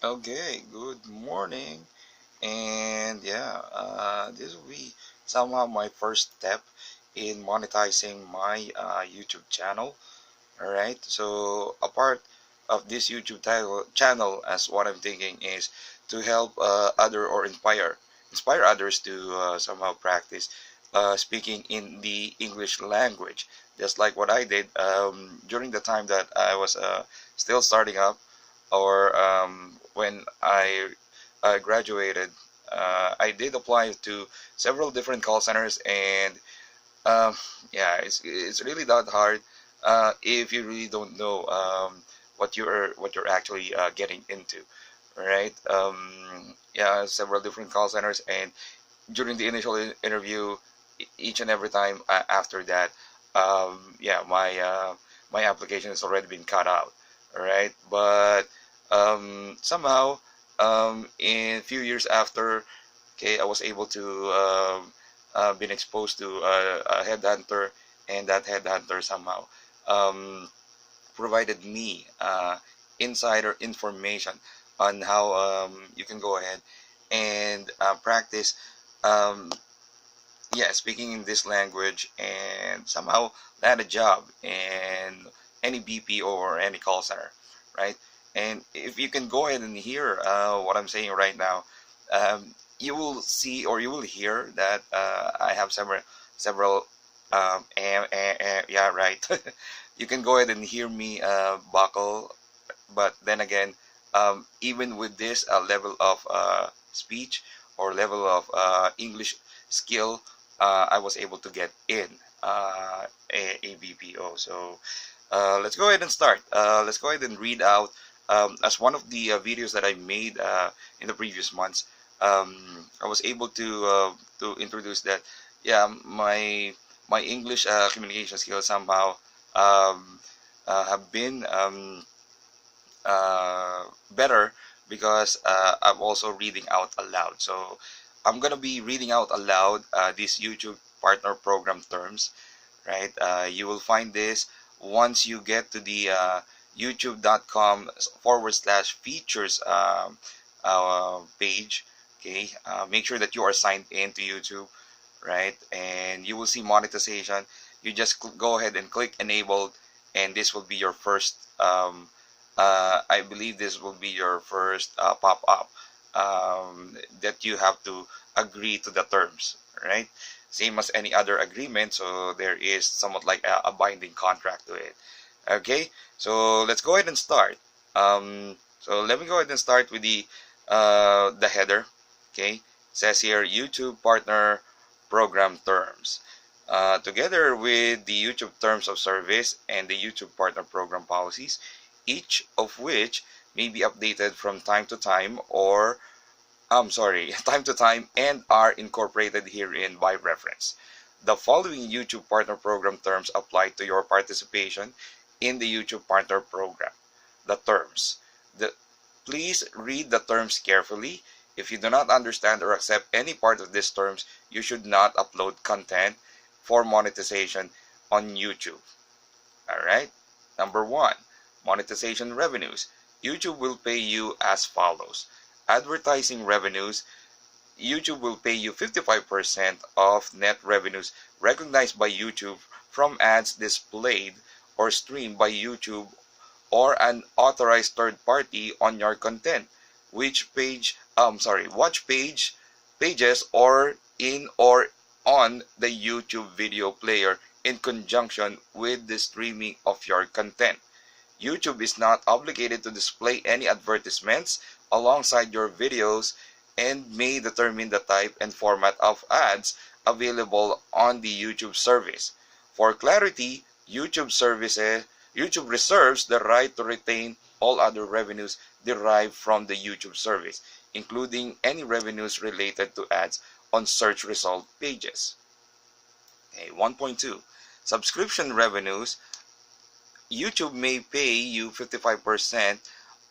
Okay, good morning. And yeah, this will be somehow my first step in monetizing my YouTube channel. All right. So a part of this YouTube channel, as what I'm thinking is to help other or inspire others to somehow practice speaking in the English language, just like what I did during the time that I was still starting up, or when I graduated. I did apply to several different call centers, and um, yeah, it's really that hard if you really don't know what you're actually getting into, right? Yeah, several different call centers, and during the initial interview, each and every time after that, yeah, my application has already been cut out, all right? But somehow, in a few years after, okay, I was able to been exposed to a headhunter, and that headhunter somehow um, provided me insider information on how you can go ahead and practice, um, yeah, speaking in this language, and somehow land a job in any BP or any call center, right? And if you can go ahead and hear what I'm saying right now, you will see or you will hear that I have several yeah, right. You can go ahead and hear me buckle, but then again, even with this level of speech or level of English skill, I was able to get in a BPO. So let's go ahead and start. Let's go ahead and read out, as one of the videos that I made in the previous months. I was able to introduce that, yeah, my English communication skills somehow um, have been better because I'm also reading out aloud. So I'm gonna be reading out aloud these YouTube partner program terms, right? You will find this once you get to the youtube.com/features page. Okay, make sure that you are signed in to YouTube, right? And you will see monetization. You just go ahead and click enabled, and this will be your first I believe this will be your first pop-up that you have to agree to the terms, right? Same as any other agreement, so there is somewhat like a binding contract to it. Okay, so let's go ahead and start. So let me go ahead and start with the header. Okay, it says here YouTube partner program terms. Together with the YouTube terms of service and the YouTube partner program policies, each of which may be updated from time to time, or I'm sorry, time to time, and are incorporated herein by reference. The following YouTube Partner Program terms apply to your participation in the YouTube Partner Program. The terms. The, Please read the terms carefully. If you do not understand or accept any part of these terms, you should not upload content for monetization on YouTube. Alright? Number one, monetization revenues. YouTube will pay you as follows. Advertising revenues. YouTube will pay you 55% of net revenues recognized by YouTube from ads displayed or streamed by YouTube or an authorized third party on your content, which page watch pages or in or on the YouTube video player in conjunction with the streaming of your content. YouTube is not obligated to display any advertisements alongside your videos and may determine the type and format of ads available on the YouTube service. For clarity, YouTube reserves the right to retain all other revenues derived from the YouTube service, including any revenues related to ads on search result pages. Okay, 1.2. Subscription revenues. YouTube may pay you 55%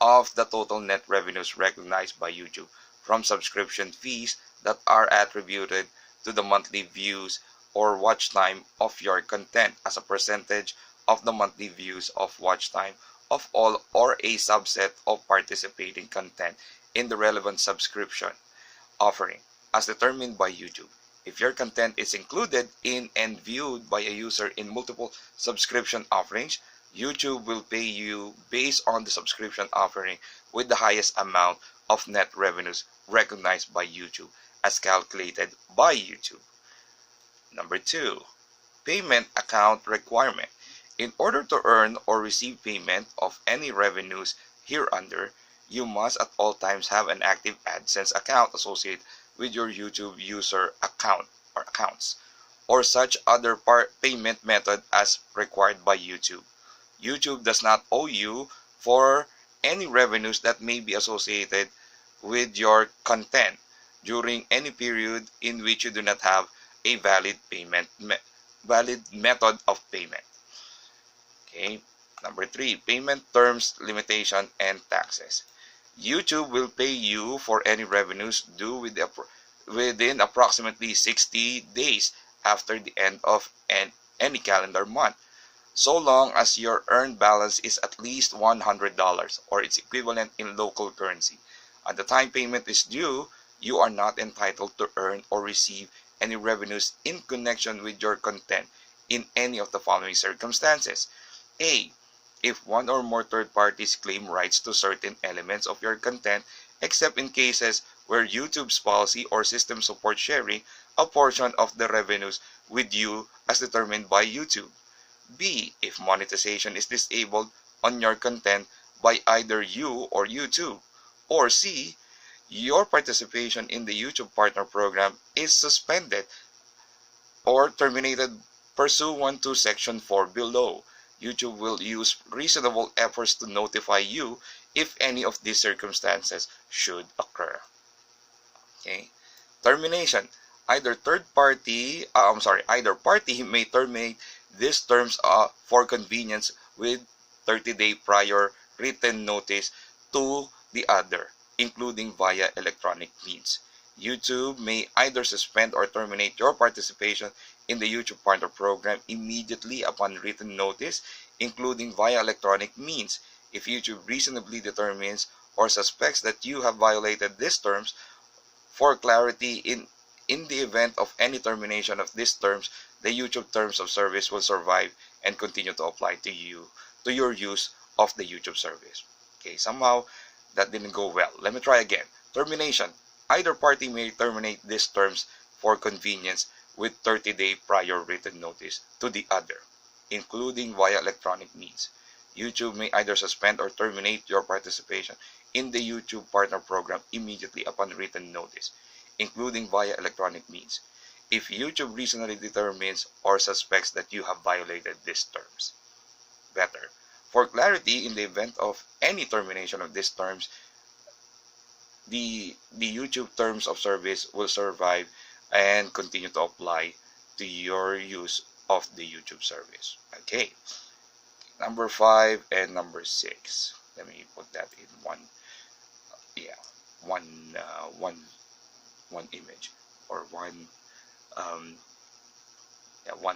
of the total net revenues recognized by YouTube from subscription fees that are attributed to the monthly views or watch time of your content as a percentage of the monthly views of watch time of all or a subset of participating content in the relevant subscription offering as determined by YouTube. If your content is included in and viewed by a user in multiple subscription offerings, YouTube will pay you based on the subscription offering with the highest amount of net revenues recognized by YouTube as calculated by YouTube. Number 2. Payment account requirement. In order to earn or receive payment of any revenues hereunder, you must at all times have an active AdSense account associated with your YouTube user account or accounts, or such other payment method as required by YouTube. YouTube does not owe you for any revenues that may be associated with your content during any period in which you do not have a valid method of payment. Okay. Number 3, payment terms, limitation, and taxes. YouTube will pay you for any revenues due within approximately 60 days after the end of any calendar month, so long as your earned balance is at least $100 or its equivalent in local currency. At the time payment is due, you are not entitled to earn or receive any revenues in connection with your content in any of the following circumstances. A. If one or more third parties claim rights to certain elements of your content, except in cases where YouTube's policy or system supports sharing a portion of the revenues with you as determined by YouTube. B. If monetization is disabled on your content by either you or YouTube. Or C. Your participation in the YouTube Partner Program is suspended or terminated pursuant to Section 4 below. YouTube will use reasonable efforts to notify you if any of these circumstances should occur. Okay. Termination. Either party may terminate these terms for convenience with 30-day prior written notice to the other, including via electronic means. YouTube may either suspend or terminate your participation in the YouTube Partner Program immediately upon written notice, including via electronic means. If YouTube reasonably determines or suspects that you have violated these terms, for clarity, in the event of any termination of these terms, the YouTube Terms of Service will survive and continue to apply to your use of the YouTube service. Okay, somehow that didn't go well. Let me try again. Termination. Either party may terminate these terms for convenience with 30-day prior written notice to the other, including via electronic means. YouTube may either suspend or terminate your participation in the YouTube Partner Program immediately upon written notice, including via electronic means, if YouTube reasonably determines or suspects that you have violated these terms. Better. For clarity, in the event of any termination of these terms, the YouTube Terms of Service will survive and continue to apply to your use of the YouTube service. Okay. Number 5 and number 6. Let me put that in one image or one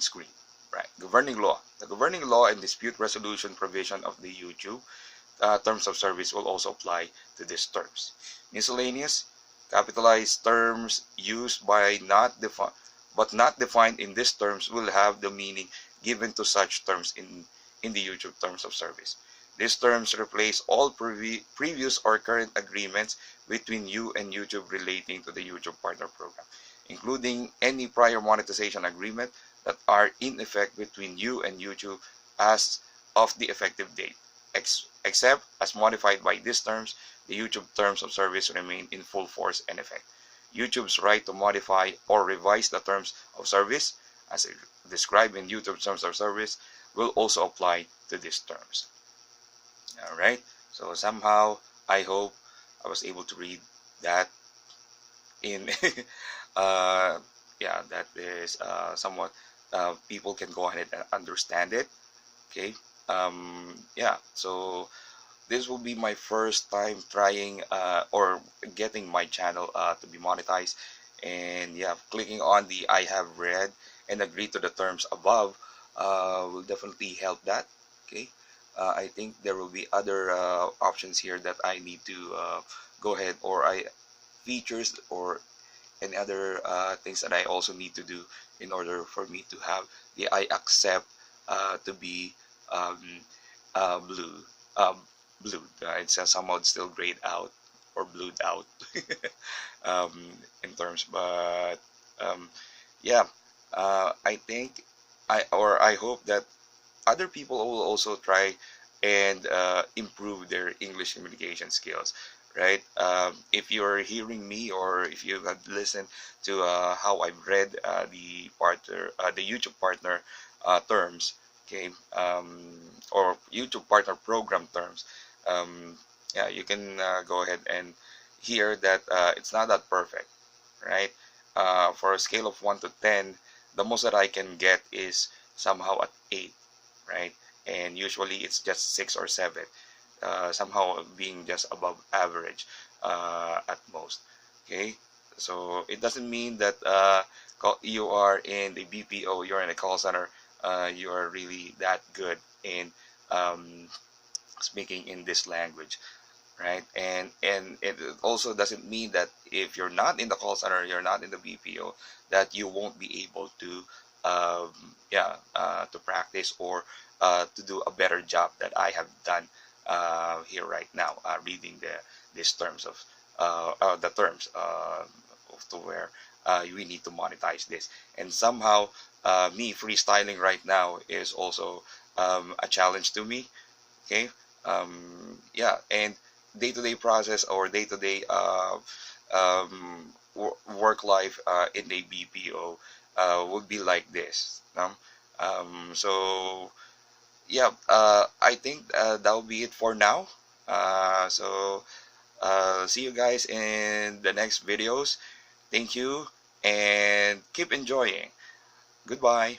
screen. Right. Governing law. The governing law and dispute resolution provision of the YouTube Terms of Service will also apply to these terms. Miscellaneous, capitalized terms used by not defined in these terms will have the meaning given to such terms in the YouTube Terms of Service. These terms replace all previous or current agreements between you and YouTube relating to the YouTube Partner Program, including any prior monetization agreement that are in effect between you and YouTube as of the effective date. Except as modified by these terms, the YouTube Terms of Service remain in full force and effect. YouTube's right to modify or revise the Terms of Service, as described in YouTube Terms of Service, will also apply to these terms. Alright, so somehow I hope I was able to read that in that is somewhat people can go ahead and understand it. Okay. So this will be my first time trying or getting my channel to be monetized, and clicking on the I have read and agree to the terms above will definitely help that. Okay. I think there will be other options here that I need to go ahead, or I features or any other things that I also need to do in order for me to have the I accept to be um, blue, uh, blue. It's somehow still grayed out or blued out um, in terms, but um, yeah, I think I hope that other people will also try and improve their English communication skills, right? If you're hearing me, or if you have listened to how I've read the YouTube partner terms, okay, or YouTube partner program terms, um, yeah, you can go ahead and hear that it's not that perfect, right? For a scale of 1 to 10, the most that I can get is somehow at 8, right? And usually it's just 6 or 7, somehow being just above average at most. Okay, so it doesn't mean that you are in the BPO, you're in a call center, you are really that good in um, speaking in this language, right? And it also doesn't mean that if you're not in the call center, you're not in the BPO, that you won't be able to to practice or to do a better job that I have done here right now, reading these terms of the terms to where we need to monetize this. And somehow me freestyling right now is also a challenge to me. Okay, yeah, and day-to-day process or day-to-day work life in a BPO would be like this. So yeah, I think that will be it for now. So see you guys in the next videos. Thank you and keep enjoying. Goodbye.